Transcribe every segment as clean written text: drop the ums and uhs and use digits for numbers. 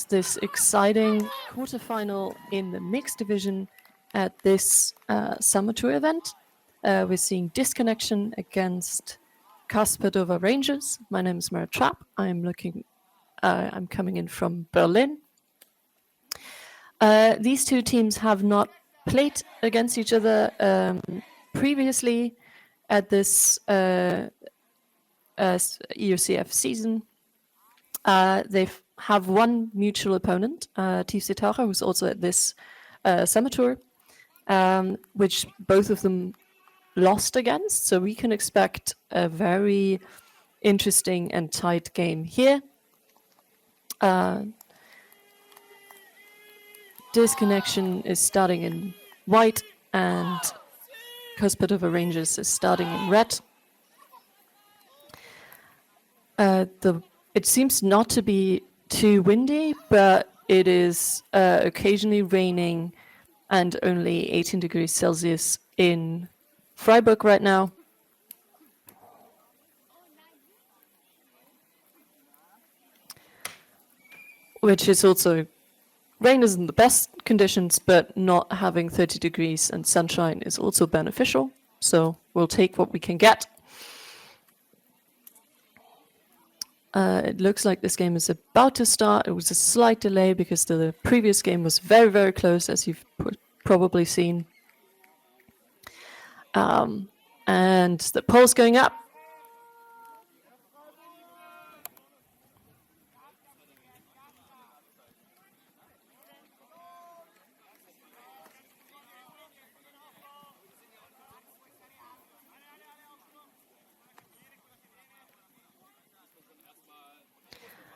this exciting quarterfinal in the mixed division at this summer tour event. We're seeing DISConnection against Padova Rangers. My name is Mara Trapp. I'm coming in from Berlin. These two teams have not played against each other previously at this EUCS season. They have one mutual opponent, TFC Taucher, who's also at this summer tour, which both of them lost against. So we can expect a very interesting and tight game here. DISConnection is starting in white and Padova Rangers is starting in red. It seems not to be too windy, but it is occasionally raining and only 18 degrees Celsius in Freiburg right now. Which is also, rain isn't the best conditions, but not having 30 degrees and sunshine is also beneficial. So we'll take what we can get. It looks like this game is about to start. It was a slight delay because the previous game was very, very close, as you've probably seen. And the poll's going up.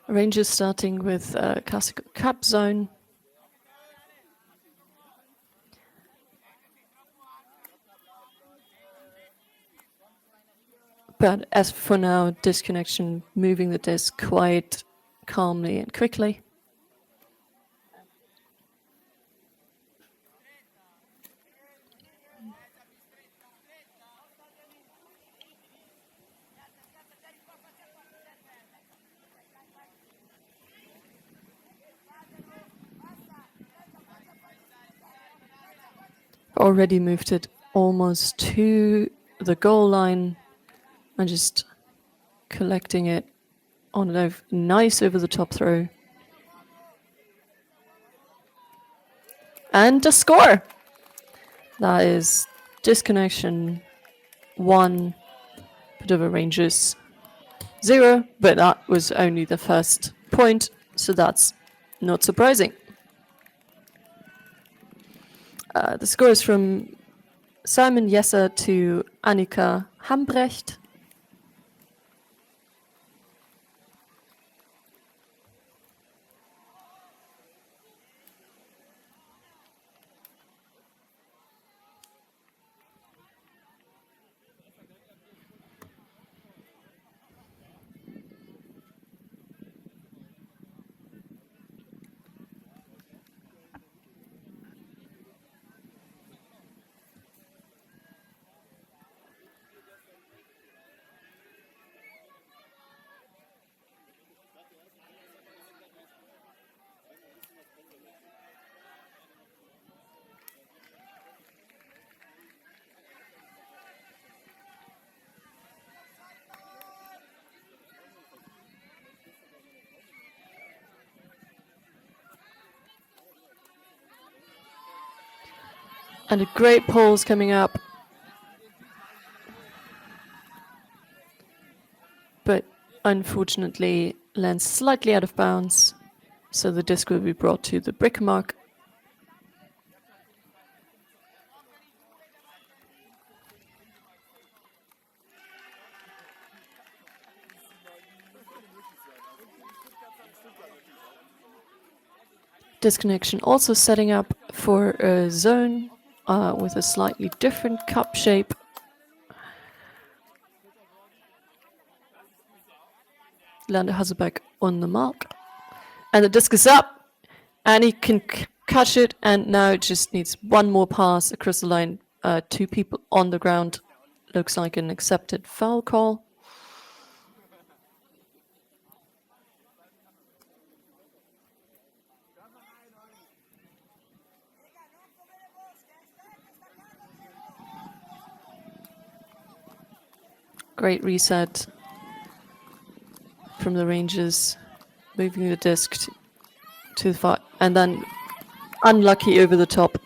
Rangers starting with classical cup zone. But as for now, DISConnection moving the disc quite calmly and quickly. Already moved it almost to the goal line and just collecting it on a nice over the top throw. And a score! That is DISConnection 1, Padova Rangers 0, but that was only the first point, so that's not surprising. The score is from Simon Jesser to Annika Hambrecht. And a great pulse coming up. But unfortunately lands slightly out of bounds. So the disc will be brought to the brick mark. DISConnection also setting up for a zone with a slightly different cup shape. Lander Hasebeck on the mark. And the disc is up. And he can catch it. And now it just needs one more pass across the line. Two people on the ground. Looks like an accepted foul call. Great reset from the Rangers, moving the disc to the far, and then unlucky over the top,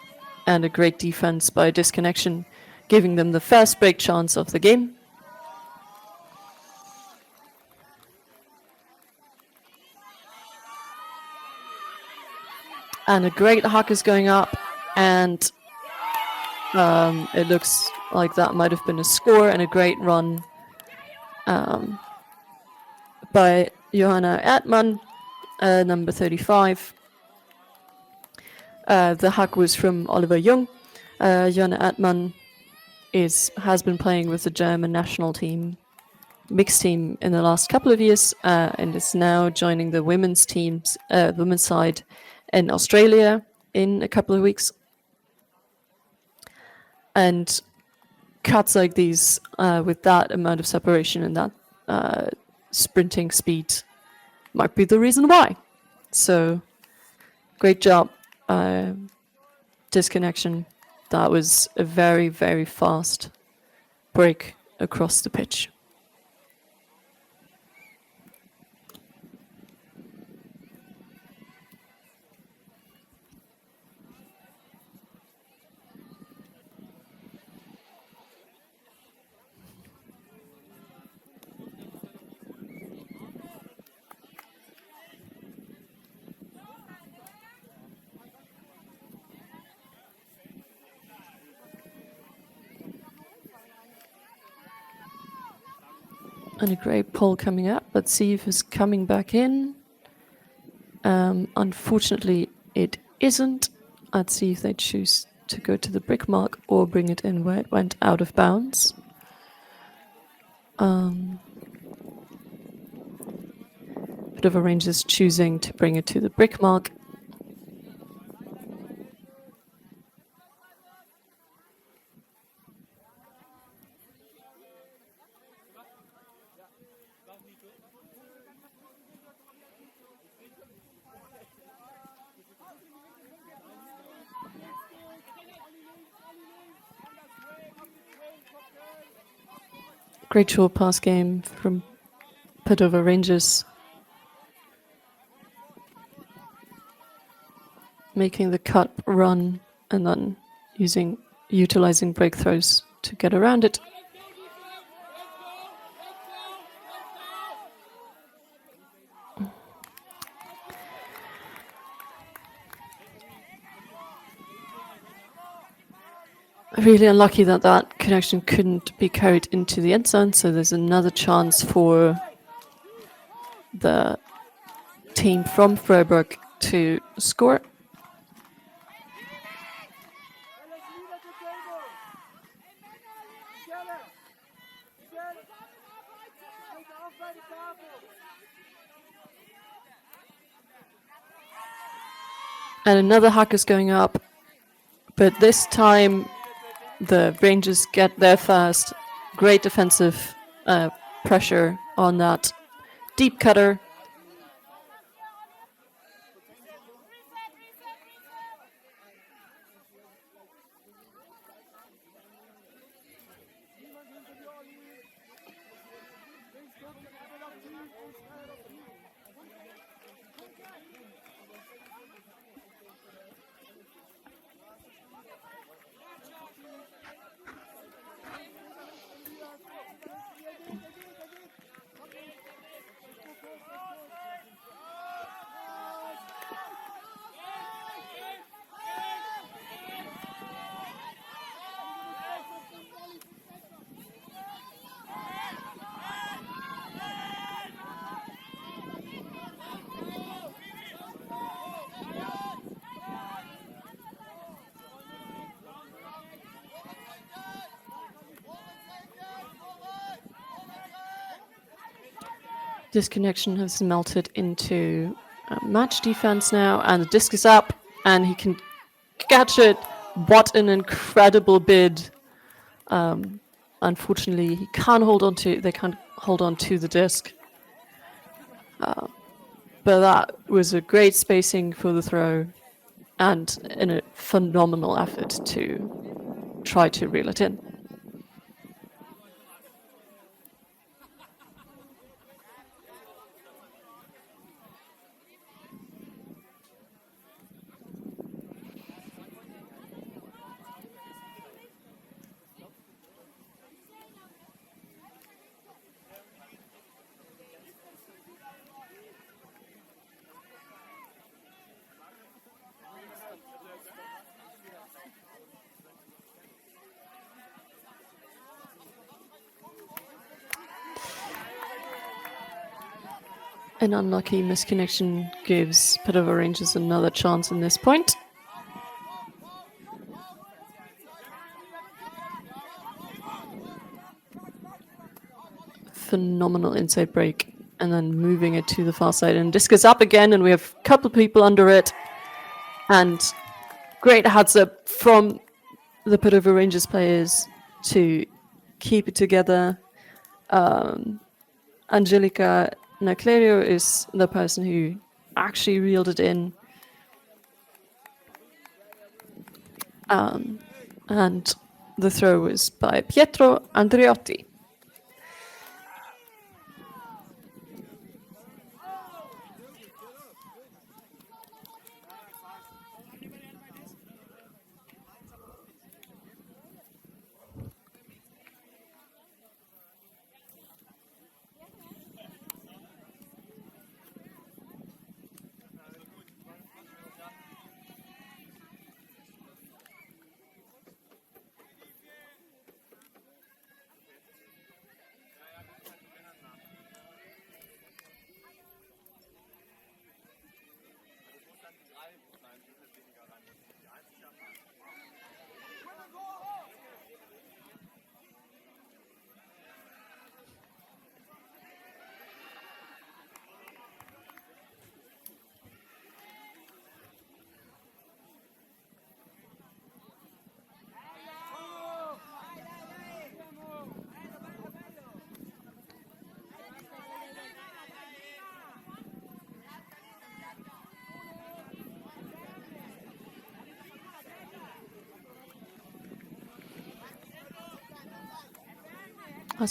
and a great defense by DISConnection, giving them the first break chance of the game. And a great huck is going up, and it looks like that might have been a score, and a great run by Johanna Erdmann, number 35. The huck was from Oliver Jung. Johanna Erdmann has been playing with the German national team, mixed team, in the last couple of years, and is now joining the women's side in Australia in a couple of weeks. And cuts like these with that amount of separation and that sprinting speed might be the reason why. So great job, DISConnection. That was a very, very fast break across the pitch. And a great pull coming up, but Sieve is coming back in. Unfortunately, it isn't. Let's see if they choose to go to the brick mark or bring it in where it went out of bounds. Padova Rangers choosing to bring it to the brick mark. Great short pass game from Padova Rangers, making the cut run and then utilizing breakthrows to get around it. Really unlucky that that connection couldn't be carried into the end zone, so there's another chance for the team from Freiburg to score. And another huck is going up, but this time the Rangers get there first. Great defensive pressure on that deep cutter. DISConnection has melted into match defense now, and the disc is up, and he can catch it. What an incredible bid! Unfortunately, they can't hold on to the disc. But that was a great spacing for the throw, and in a phenomenal effort to try to reel it in. An unlucky misconnection gives Padova Rangers another chance in this point. Phenomenal inside break, and then moving it to the far side, and discus up again, and we have a couple people under it, and great heads up from the Padova Rangers players to keep it together. Angelica Naclerio is the person who actually reeled it in. And the throw was by Pietro Andreotti.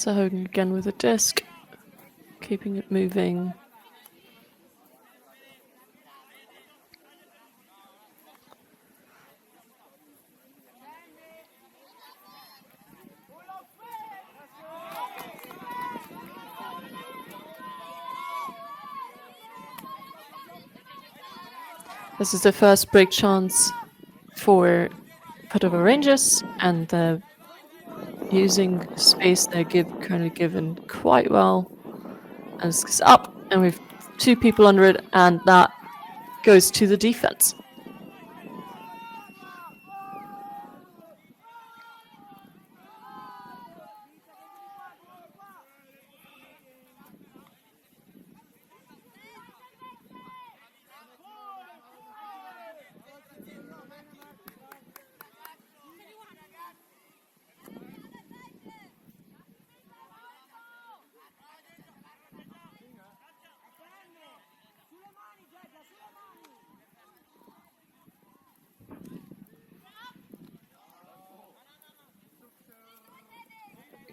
Hogan again with a disc, keeping it moving. This is the first break chance for Padova Rangers, and they're using space they're currently given quite well. And it's up, and we've two people under it, and that goes to the defense.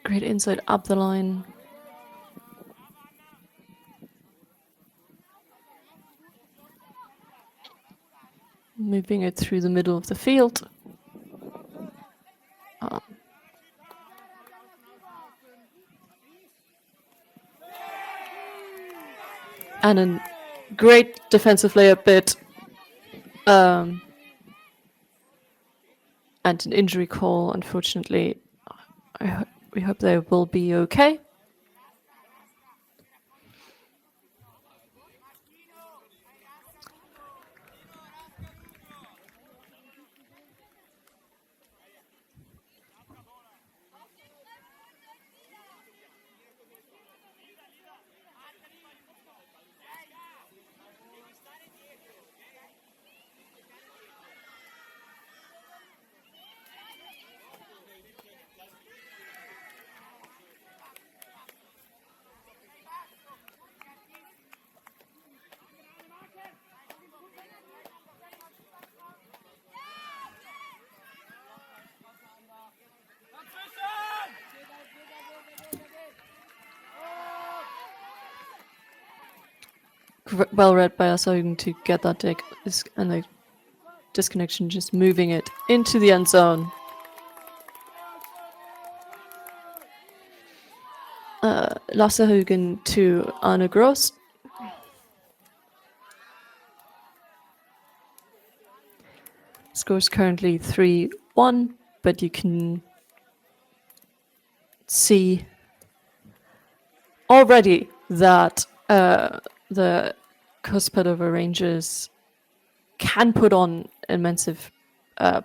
Great inside up the line. Moving it through the middle of the field. And a great defensive layup bit. And an injury call, unfortunately. We hope they will be okay. Well read by us to get that dig, and the DISConnection just moving it into the end zone. Lasse Haugen to Arne Gross. Score's currently 3-1, but you can see already that the Padova Rangers can put on immense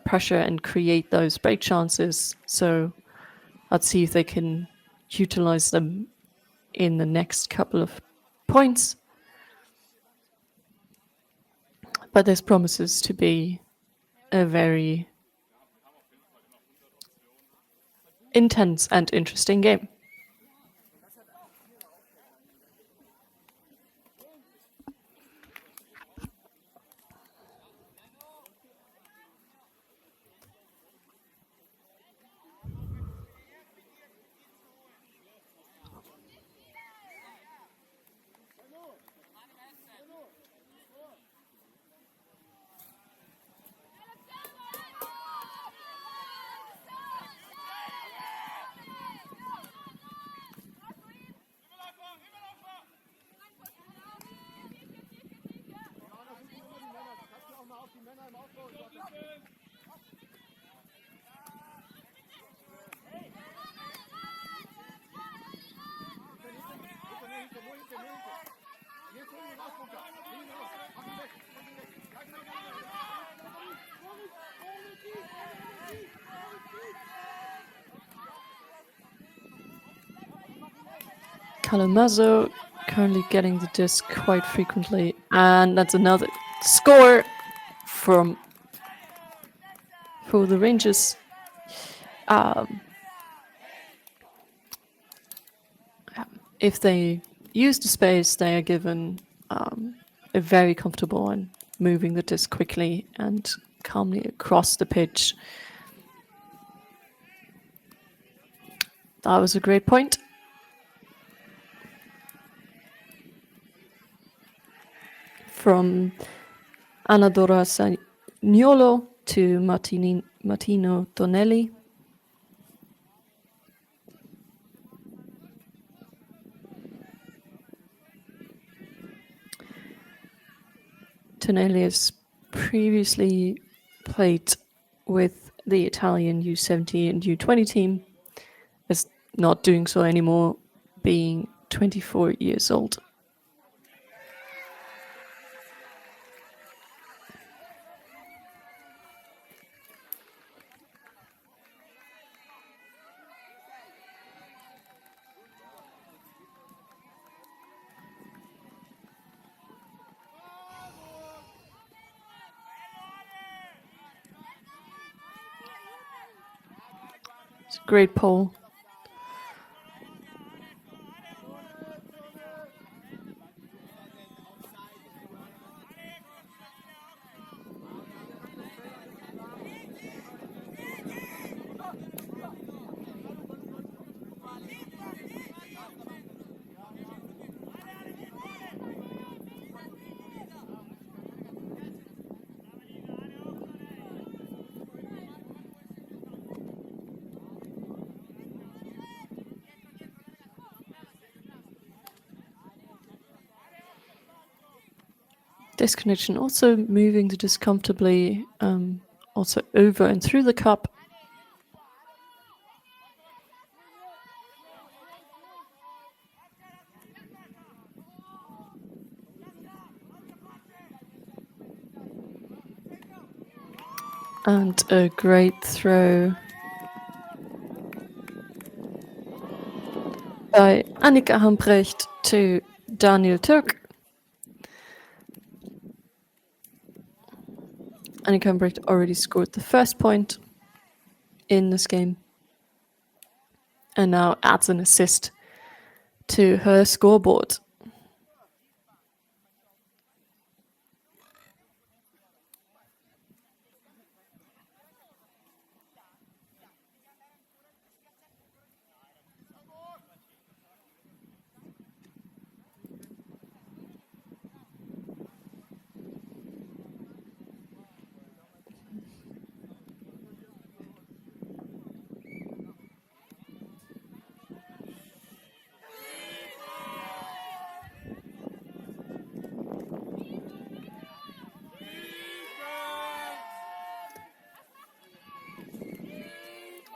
pressure and create those break chances. So let's see if they can utilize them in the next couple of points. But this promises to be a very intense and interesting game. Kalamazoo currently getting the disc quite frequently, and that's another score for the Rangers. If they use the space, they are given a very comfortable and moving the disc quickly and calmly across the pitch. That was a great point. From Anadora Saniolo to Martino Tonelli. Tonelli has previously played with the Italian U17 and U20 team, is not doing so anymore, being 24 years old. It's a great poll. DISConnection also moving the disc comfortably, also over and through the cup. And a great throw by Annika Hambrecht to Daniel Türk. Annika Hambrecht already scored the first point in this game and now adds an assist to her scoreboard.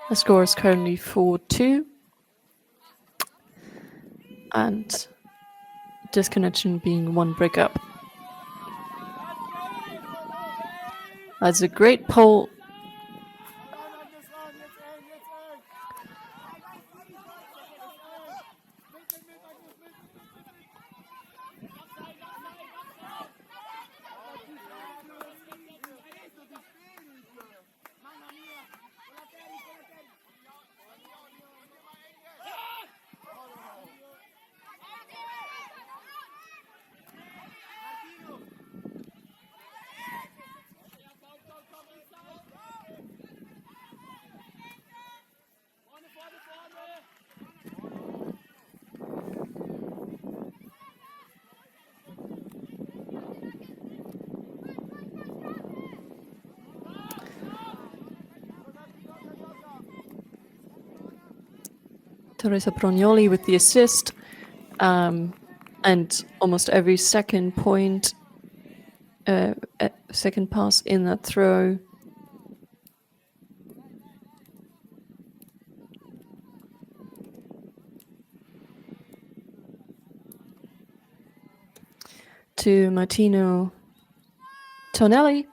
The score is currently 4-2. And DISConnection being one brick up. That's a great pole. Teresa Brognoli with the assist, and almost every second point, second pass in that throw. To Martino Tonelli.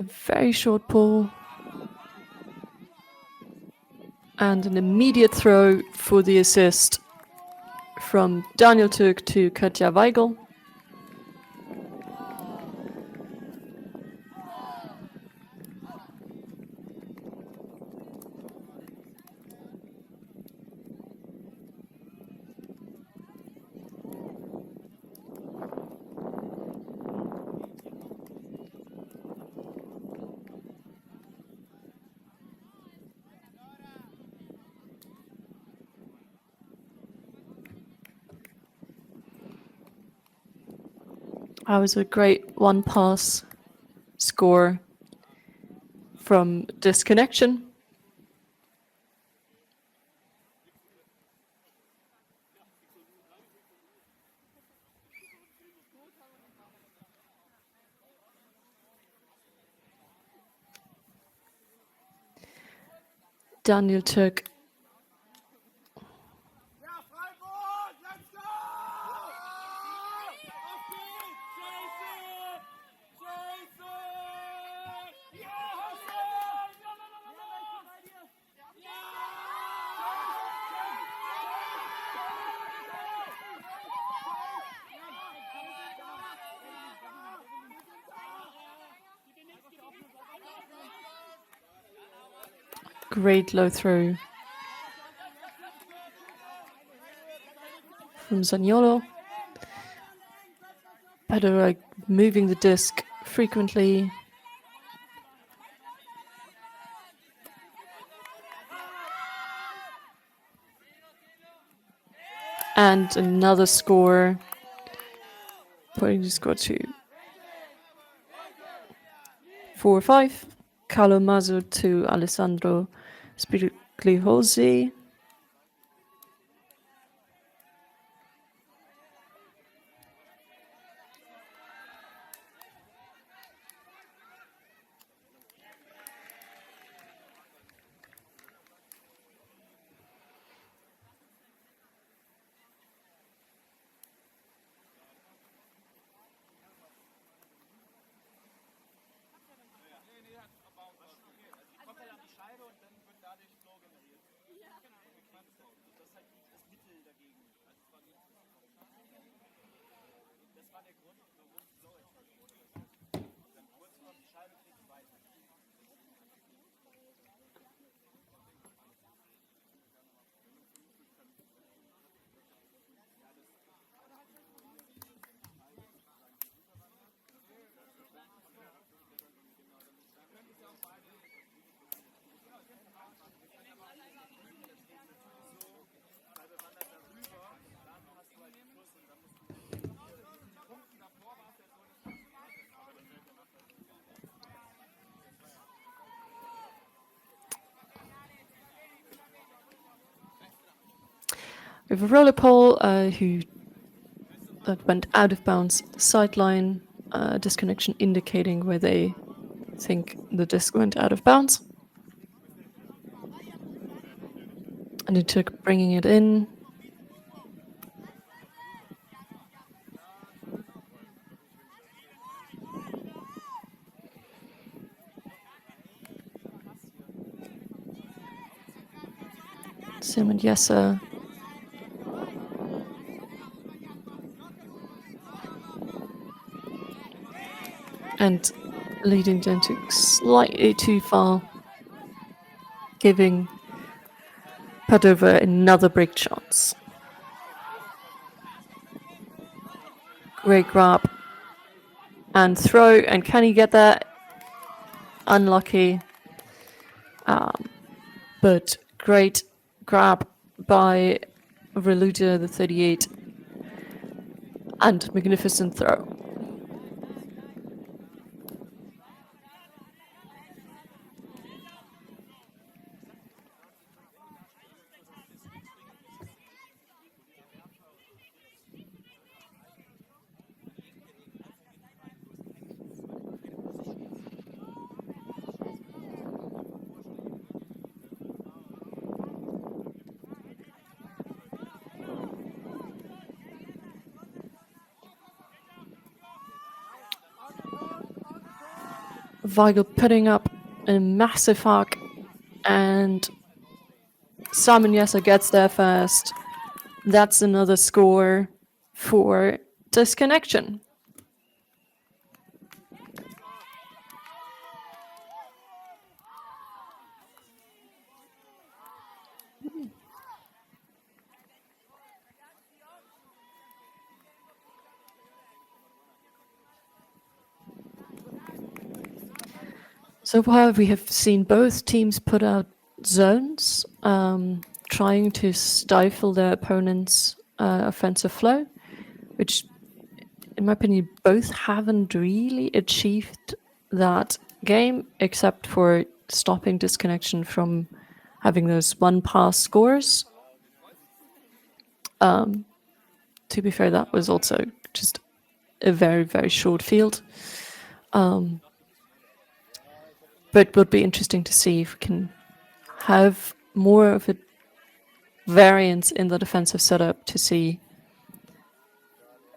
A very short pull. And an immediate throw for the assist from Daniel Türk to Katja Weigel. That was a great one pass score from DISConnection. Daniel Türk. Great low throw from Zaniolo. Padova moving the disc frequently. And another score, putting the score to 4-5. Carlo Mazzo to Alessandro Spigliozzi. We have a roller pole who went out of bounds at the sideline, disconnection indicating where they think the disc went out of bounds. And it took bringing it in. Sim and Yessa. And leading them to slightly too far, giving Padova another break chance. Great grab and throw, and can he get that? Unlucky. But great grab by Reluda, the 38, and magnificent throw. Weigel putting up a massive hug, and Simon Yessa gets there first. That's another score for DISConnection. So far, we have seen both teams put out zones, trying to stifle their opponent's offensive flow, which, in my opinion, both haven't really achieved that game, except for stopping DISConnection from having those one-pass scores. To be fair, that was also just a very, very short field. But it would be interesting to see if we can have more of a variance in the defensive setup to see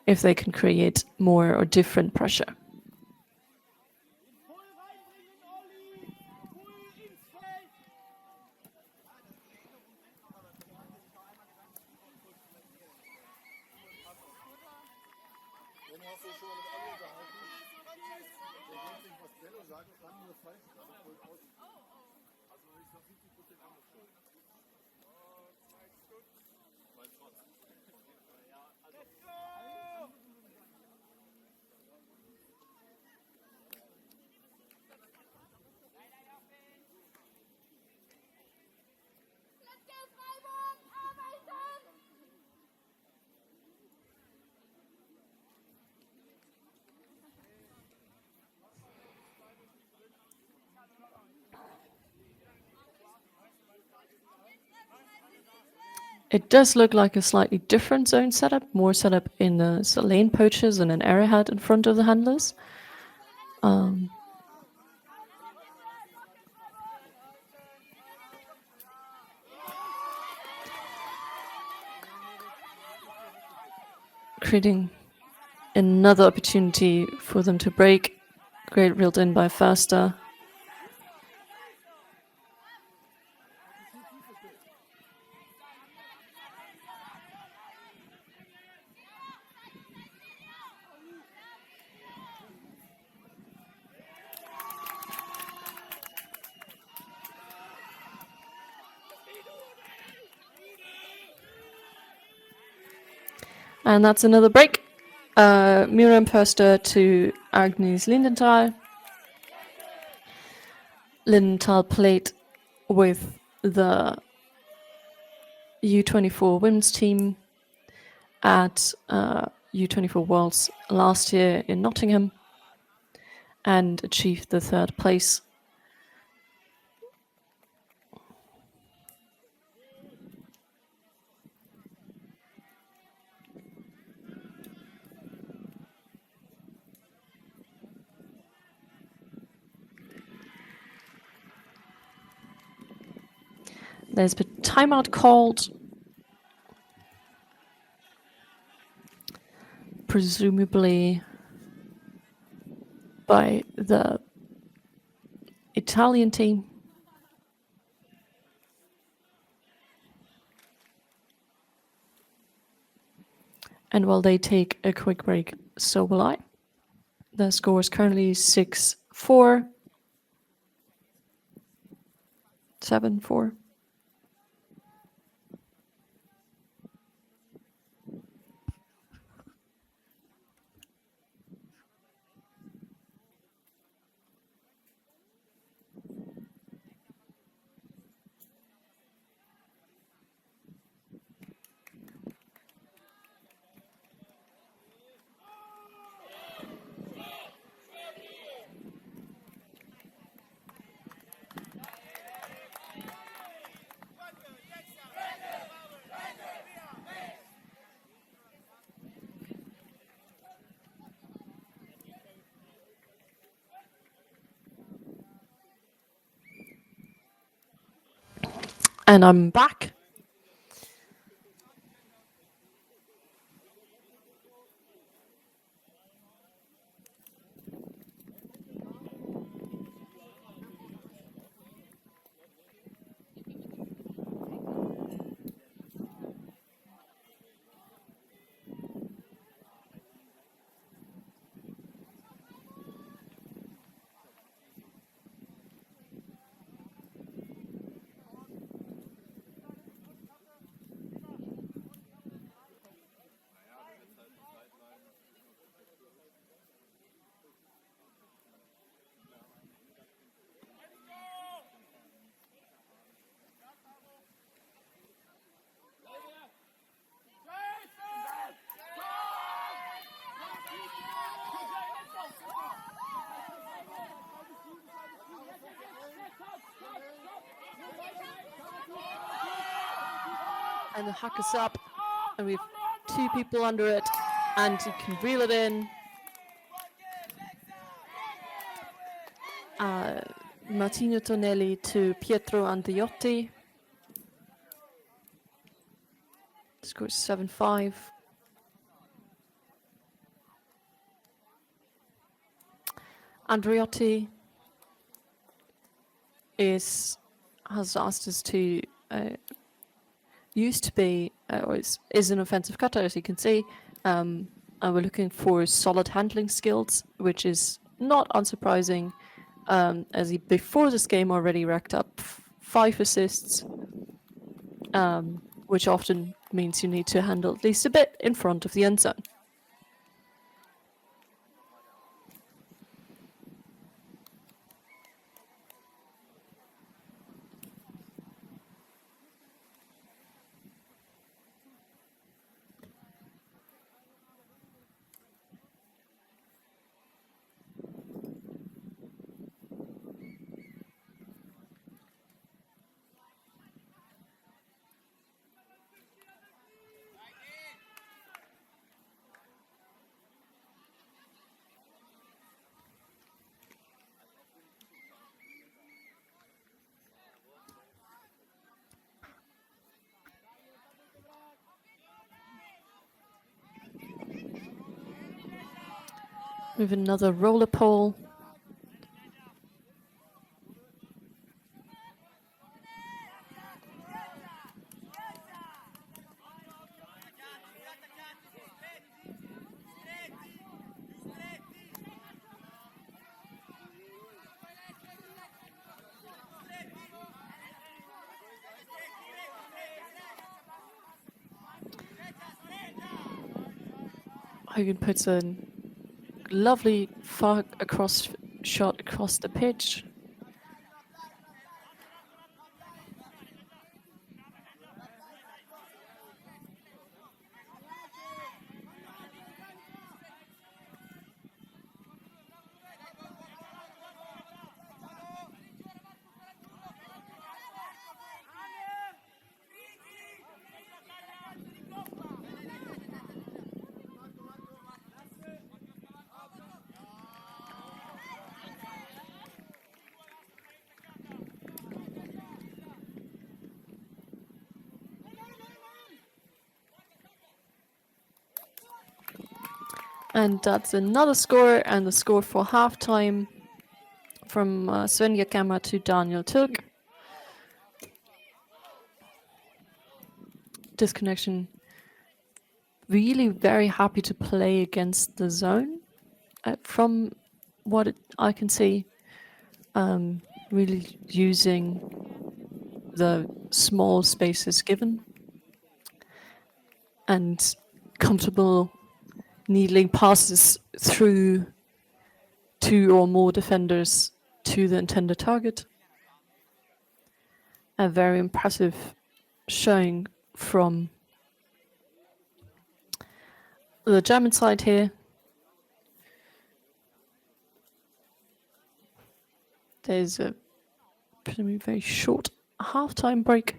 if they can create more or different pressure. It does look like a slightly different zone setup, more setup in the lane poachers and an arrowhead in front of the handlers. Creating another opportunity for them to break. Great reeled in by Faster. And that's another break. Miriam Pörster to Agnes Lindenthal. Lindenthal played with the U24 women's team at U24 Worlds last year in Nottingham and achieved the 3rd place. There's been timeout called, presumably by the Italian team. And while they take a quick break, so will I. The score is currently 6-4, 7-4. And I'm back. And the hack is up, and we have 2 people under it, and you can reel it in. Martino Tonelli to Pietro Andriotti. Score is 7-5. Andriotti has asked us to used to be or is an offensive cutter, as you can see. And we're looking for solid handling skills, which is not unsurprising, as he before this game already racked up 5 assists, which often means you need to handle at least a bit in front of the end zone. We have another roller pole. Hogan puts a lovely far across shot across the pitch. And that's another score, and the score for halftime from Svenja Kammer to Daniel Turk. DISConnection really very happy to play against the zone. From what I can see, really using the small spaces given and comfortable needling passes through 2 or more defenders to the intended target. A very impressive showing from the German side here. There's a very short halftime break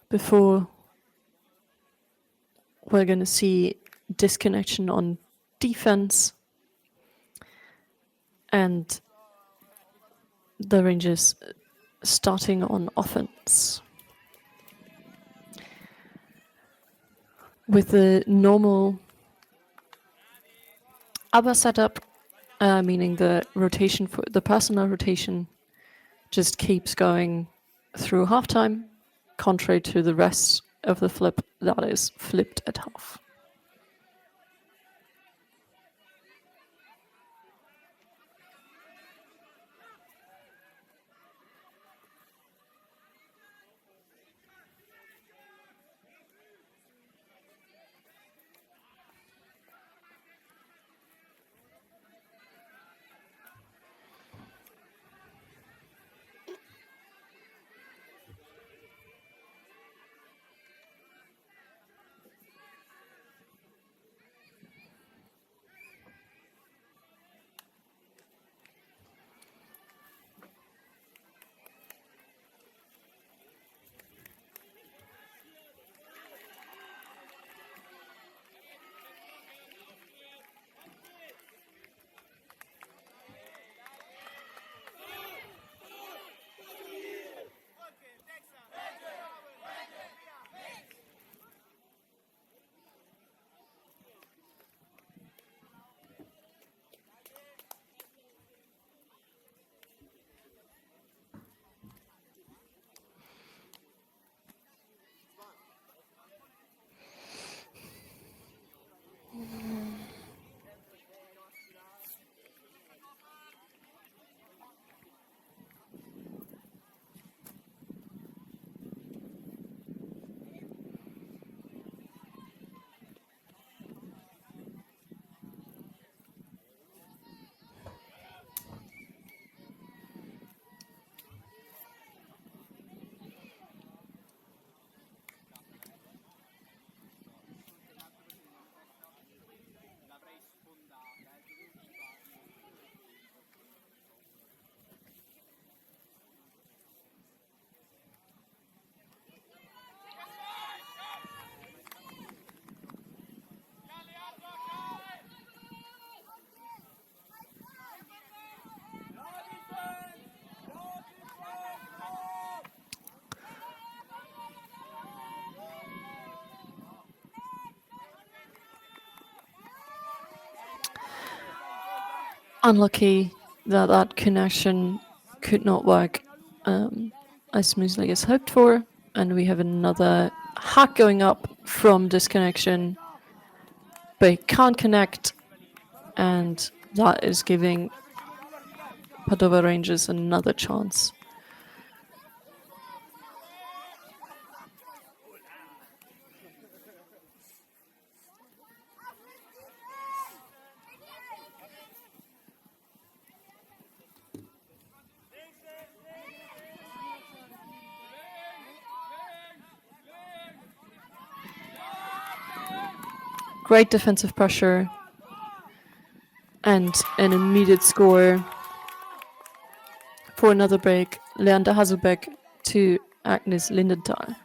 before we're going to see DISConnection on defense and the Rangers starting on offense. With the normal ABBA setup, meaning the rotation for the personnel rotation just keeps going through halftime, contrary to the rest of the flip that is flipped at half. Unlucky that that connection could not work as smoothly as hoped for, and we have another hack going up from DISConnection, but it can't connect, and that is giving Padova Rangers another chance. great defensive pressure, and an immediate score for another break. Leander Haselbeck to Agnes Lindenthal.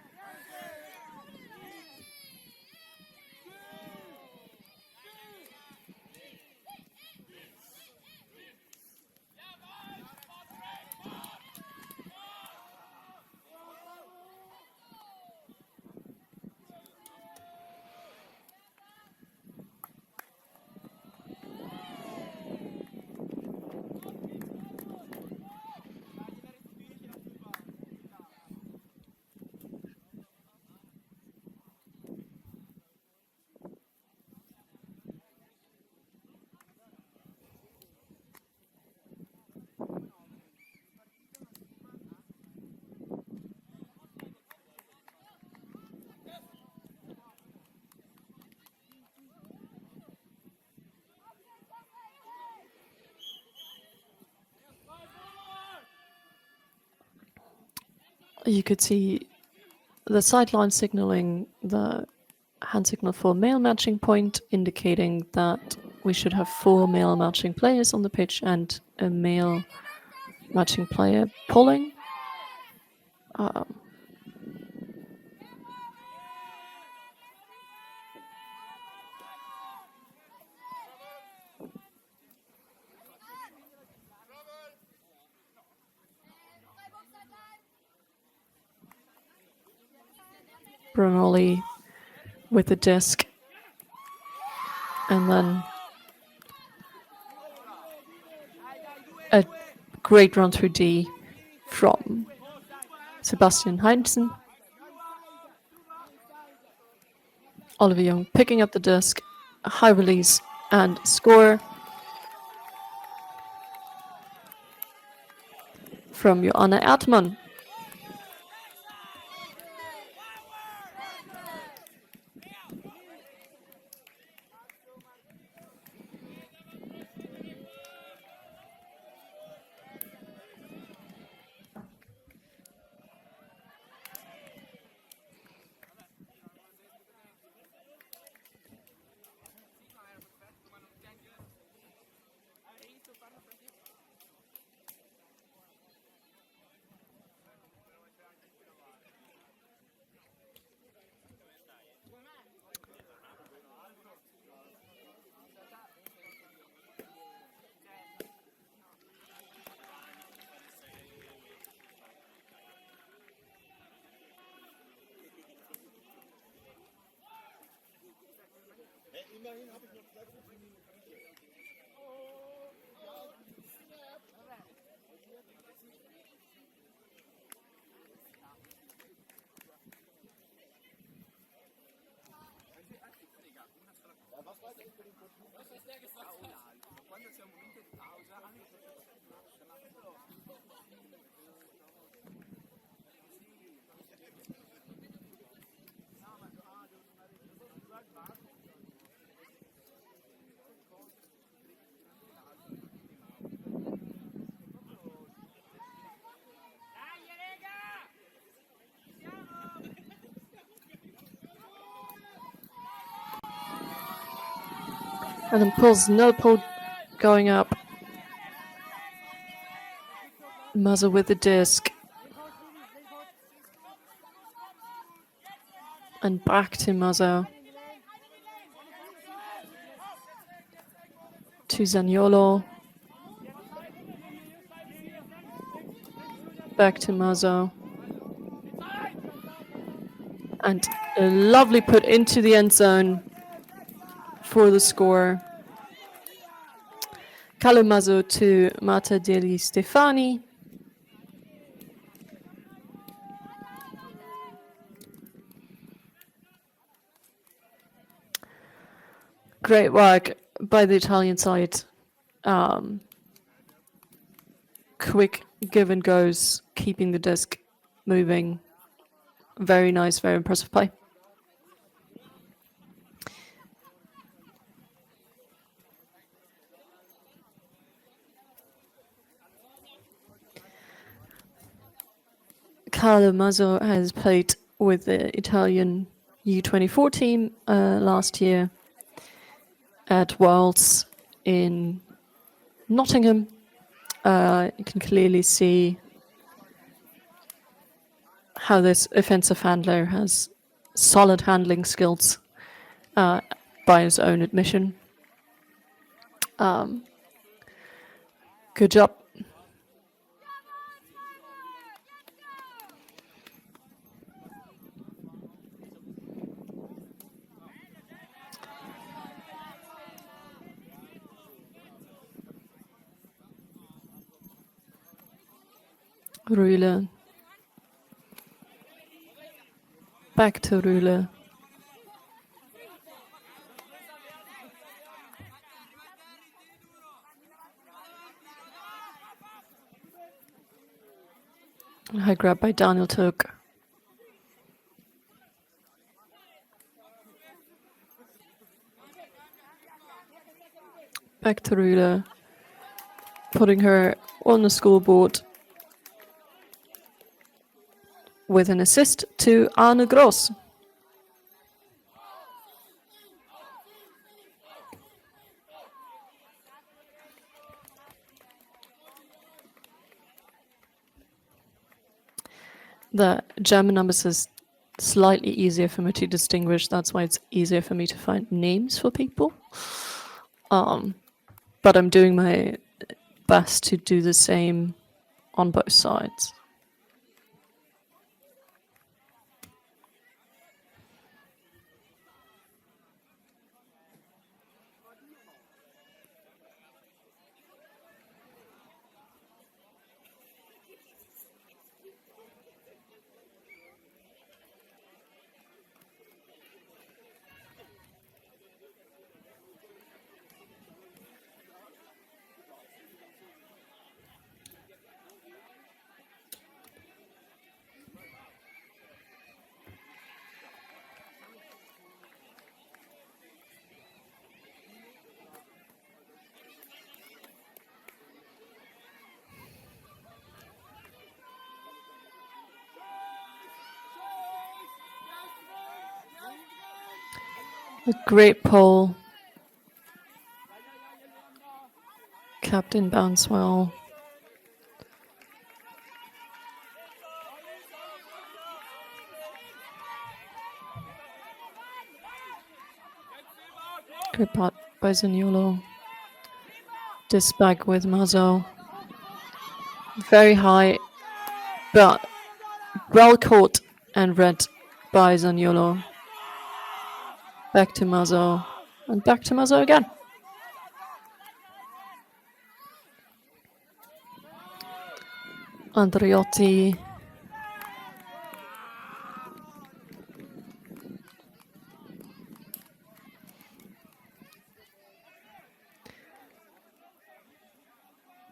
You could see the sideline signaling the hand signal for male matching point, indicating that we should have 4 male matching players on the pitch and a male matching player pulling. Brunoli with the disc, and then a great run through D from Sebastian Heinzen. Oliver Young picking up the disc, a high release and score from Joanna Erdmann. And then pulls no pull going up. Muzzle with the disc. And back to Muzzle. To Zaniolo. Back to Muzzle. And a lovely put into the end zone for the score. Calumazzo to Marta Deli Stefani. Great work by the Italian side. Quick give and goes, keeping the disc moving. Very nice, very impressive play. Carlo Mazzo has played with the Italian U24 team last year, at Worlds in Nottingham. You can clearly see how this offensive handler has solid handling skills, by his own admission. Good job. Rühle. Back to Rühle. High grab by Daniel Took. Back to Rühle. Putting her on the scoreboard with an assist to Arne Gross. The German numbers is slightly easier for me to distinguish. That's why it's easier for me to find names for people. But I'm doing my best to do the same on both sides. A great pole. Captain bounce well. Good pot by Zaniolo. This back with Mazo. Very high, but well caught and read by Zaniolo. Back to Mazo. And back to Mazo again. Andreotti.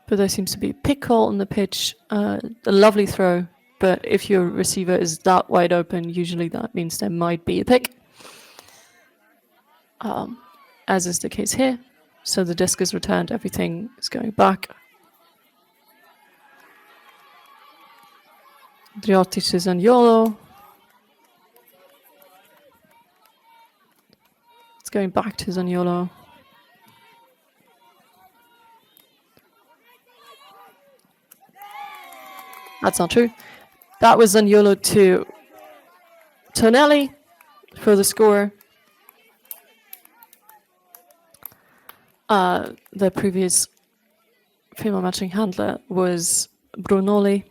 But there seems to be a pick hole on the pitch. A lovely throw, but if your receiver is that wide open, usually that means there might be a pick. As is the case here. So the disc is returned, everything is going back. Driotti to Zaniolo. It's going back to Zaniolo. That's not true. That was Zaniolo to Tonelli for the score. The previous female matching handler was Brunoli.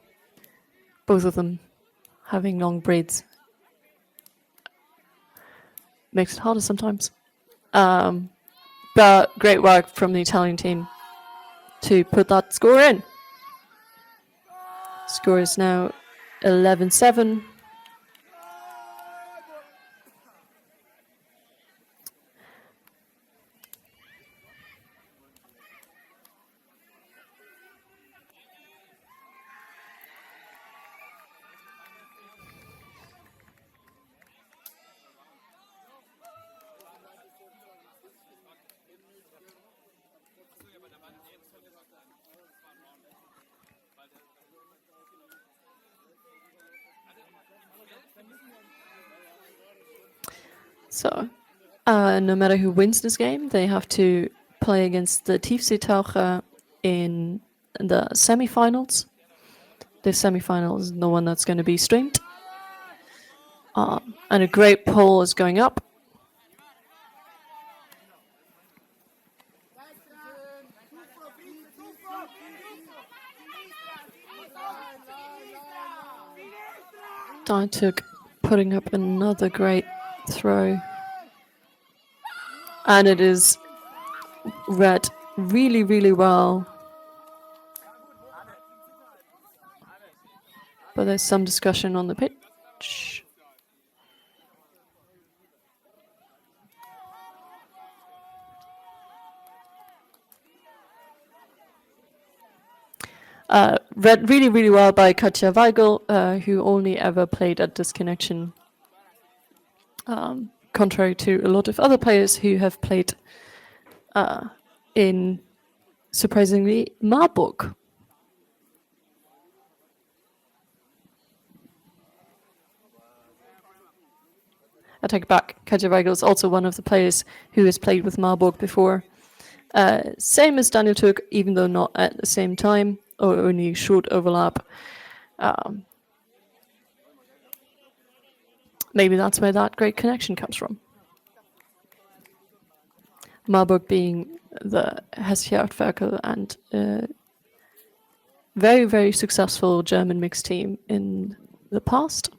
Both of them having long braids. Makes it harder sometimes. But great work from the Italian team to put that score in. Score is now 11-7. So, No matter who wins this game, they have to play against the Tiefseetaucher in the semifinals. The semifinal is the one that's going to be streamed. And a great poll is going up. Diantuk putting up another great throw. And it is read really, really well. But there's some discussion on the pitch. Read really, really well by Katja Weigel, who only ever played at DISConnection, contrary to a lot of other players who have played in, surprisingly, Marburg. I take it back. Katja Weigel is also one of the players who has played with Marburg before. Same as Daniel Took, even though not at the same time, or only short overlap. Maybe that's where that great connection comes from. Marburg being the Hesse-Jagdwerke and very, very successful German mixed team in the past.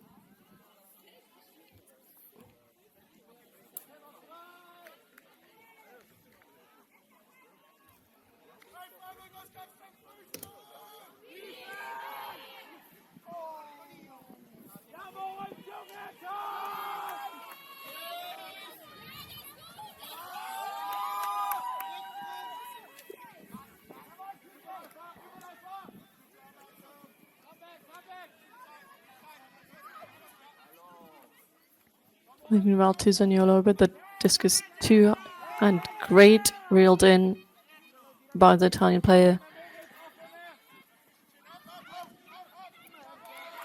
Moving around to Zaniolo with the discus 2 and great reeled in by the Italian player.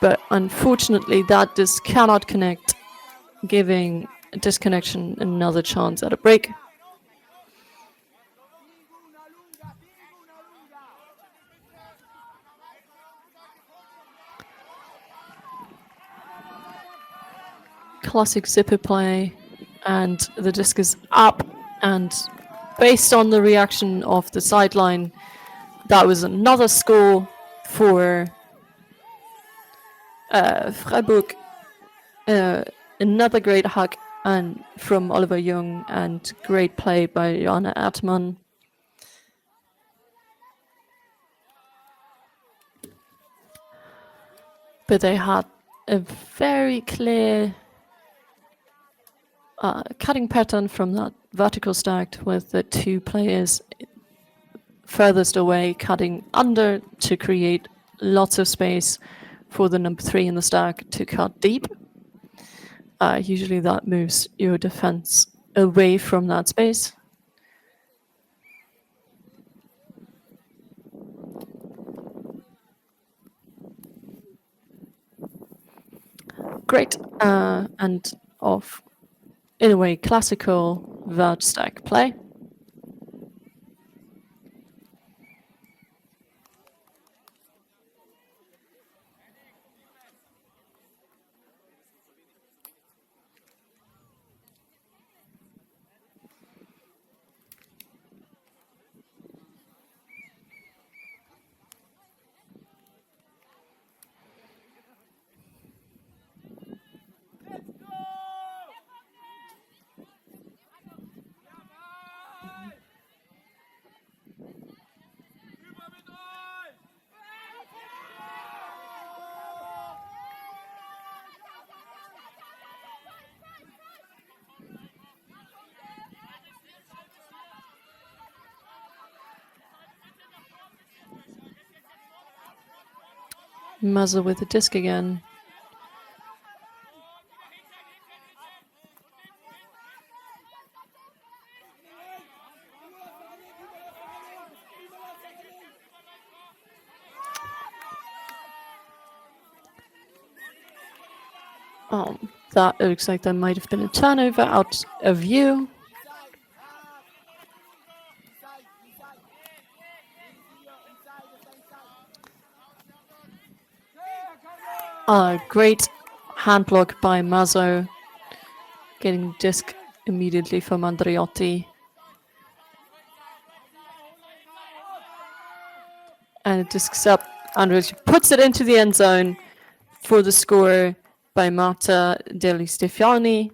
But unfortunately that disc cannot connect, giving DISConnection another chance at a break. Classic zipper play, and the disc is up, and based on the reaction of the sideline, that was another score for Freiburg. Another great hack and from Oliver Jung, and great play by Johanna Erdmann. But they had a very clear cutting pattern from that vertical stack with the two players furthest away cutting under to create lots of space for the number 3 in the stack to cut deep. Usually that moves your defense away from that space. Great, and of, in a way, classical vert stack play. Muzzle with the disc again. That looks like there might have been a turnover out of view. Great hand block by Mazzo, getting disc immediately from Andreotti. And it discs up. Andreotti puts it into the end zone for the score by Marta Deli Stefiani.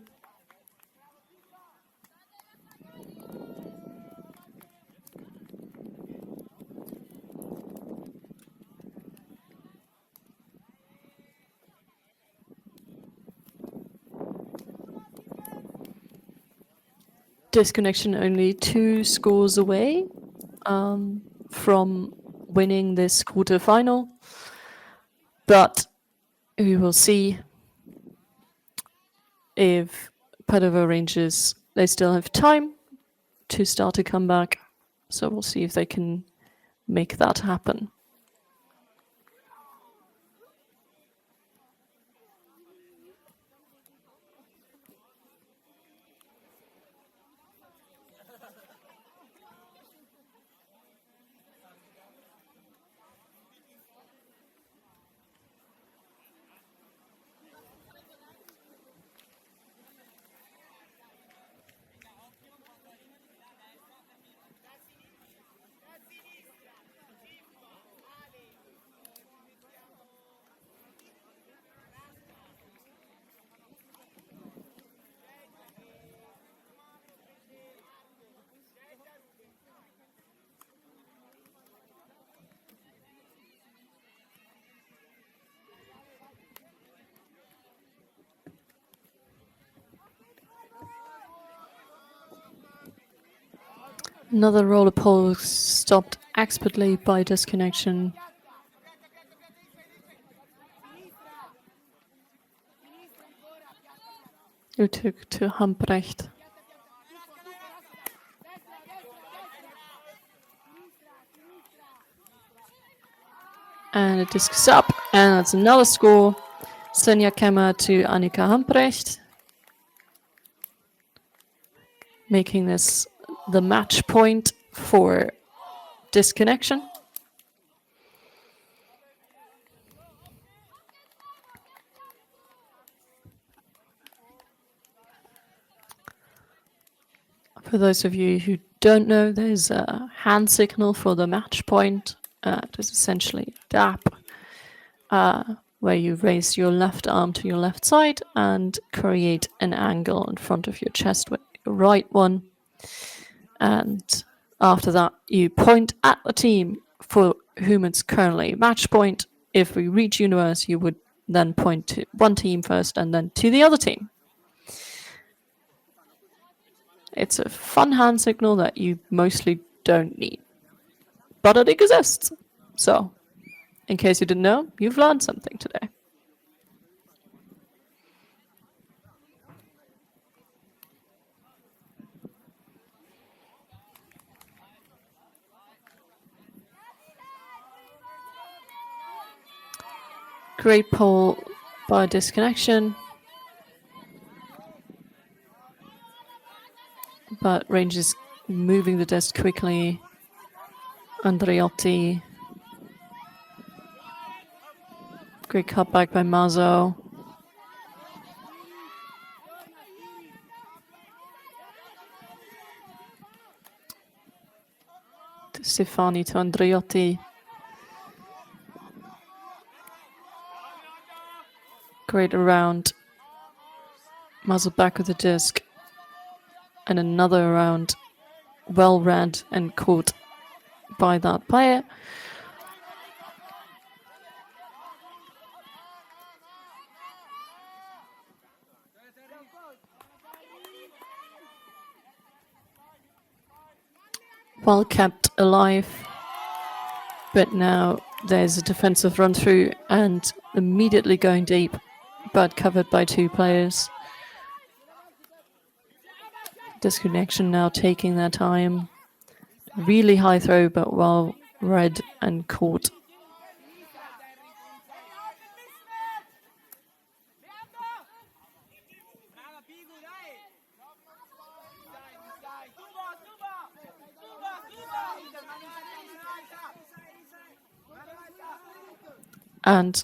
DISConnection only 2 scores away from winning this quarterfinal, but we will see if Padova Rangers, they still have time to start a comeback, so we'll see if they can make that happen. Another roller pole stopped expertly by DISConnection. Who took to Humprecht. And it discs up, and that's another score. Sonja Kemmer to Annika Humprecht, making this the match point for DISConnection. For those of you who don't know, there's a hand signal for the match point. It is essentially a dap, where you raise your left arm to your left side and create an angle in front of your chest with your right one. And after that, you point at the team for whom it's currently match point. If we reach universe, you would then point to one team first and then to the other team. It's a fun hand signal that you mostly don't need, but it exists. So, in case you didn't know, you've learned something today. Great pull by DISConnection, but Rangers moving the disc quickly. Andreotti. Great cutback by Mazzo. To Stefani to Andreotti. Great around. Mazzo back with the disc. And another round. Well read and caught by that player. Well kept alive, but now there's a defensive run through and immediately going deep, but covered by 2 players. DISConnection now taking their time. Really high throw, but well read and caught. And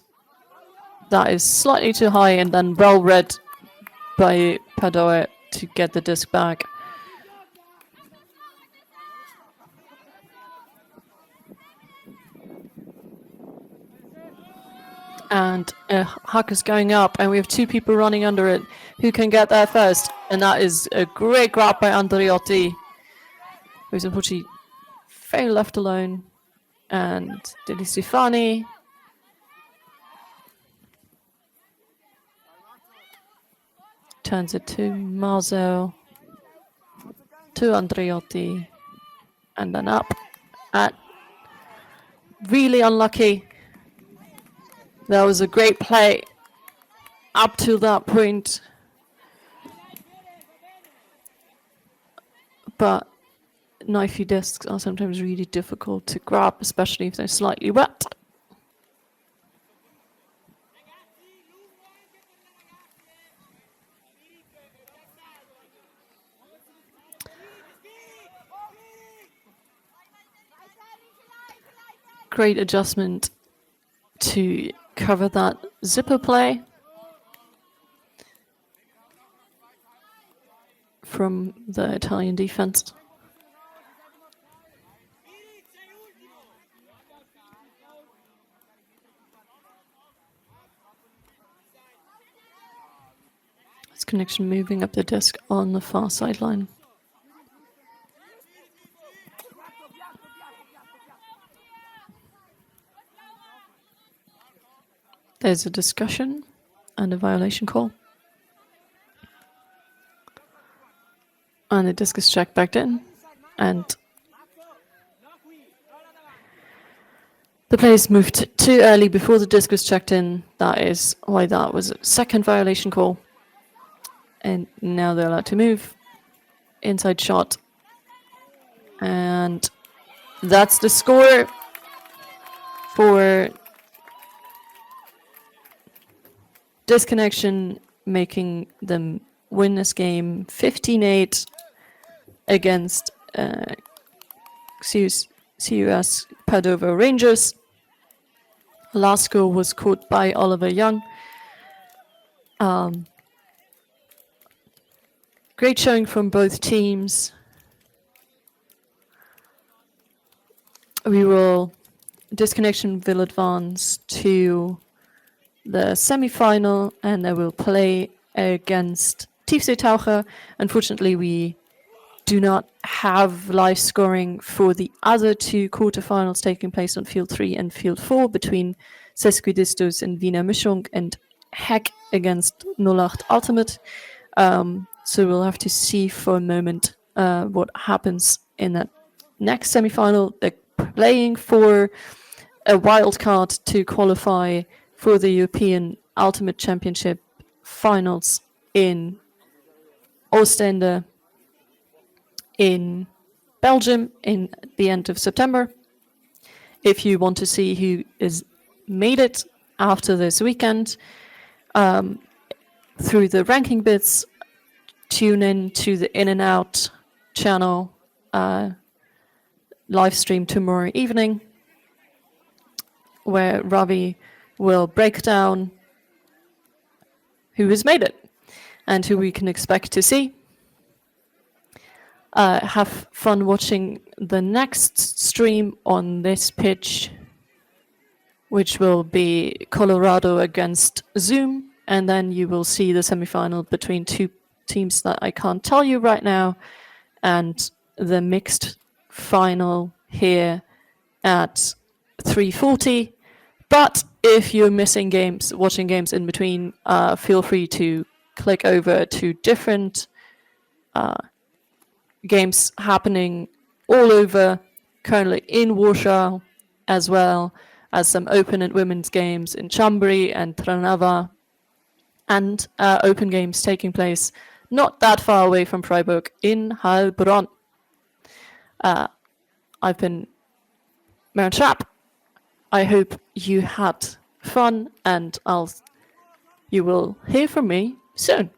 That is slightly too high, and then well read by Padova to get the disc back. And a huck is going up, and we have two people running under it. Who can get there first? And that is a great grab by Andreotti, who's unfortunately very left alone. And Didi Stefani. Turns it to Marzo, to Andreotti, and then up. And really unlucky. That was a great play up to that point. But knifey discs are sometimes really difficult to grab, especially if they're slightly wet. Great adjustment to cover that zipper play from the Italian defense. DISConnection moving up the disc on the far sideline. There's a discussion and a violation call. And the disc is checked back in. And the players moved too early before the disc was checked in. That is why that was a second violation call. And now they're allowed to move. Inside shot. And that's the score for DISConnection, making them win this game 15-8 against CUS Padova Rangers. Last goal was caught by Oliver Young. Great showing from both teams. DISConnection will advance to the semi-final, and they will play against Tiefseetaucher. Unfortunately, we do not have live scoring for the other two quarterfinals taking place on Field 3 and Field 4 between Sesquidistos and Wiener Mischung and Heck against 08 Ultimate. So we'll have to see for a moment what happens in that next semi-final. They're playing for a wild card to qualify for the European Ultimate Championship finals in Ostende in Belgium in the end of September. If you want to see who is made it after this weekend, through the ranking bits, tune in to the In and Out channel live stream tomorrow evening, where Ravi will break down who has made it and who we can expect to see. Have fun watching the next stream on this pitch, which will be Colorado against Zoom, and then you will see the semi-final between two teams that I can't tell you right now, and the mixed final here at 3:40. But if you're missing games, watching games in between, feel free to click over to different games happening all over, currently in Warsaw, as well as some open and women's games in Chambry and Trnava, and open games taking place not that far away from Freiburg in Heilbronn. I've been Maren Trapp. I hope you had fun, and you will hear from me soon.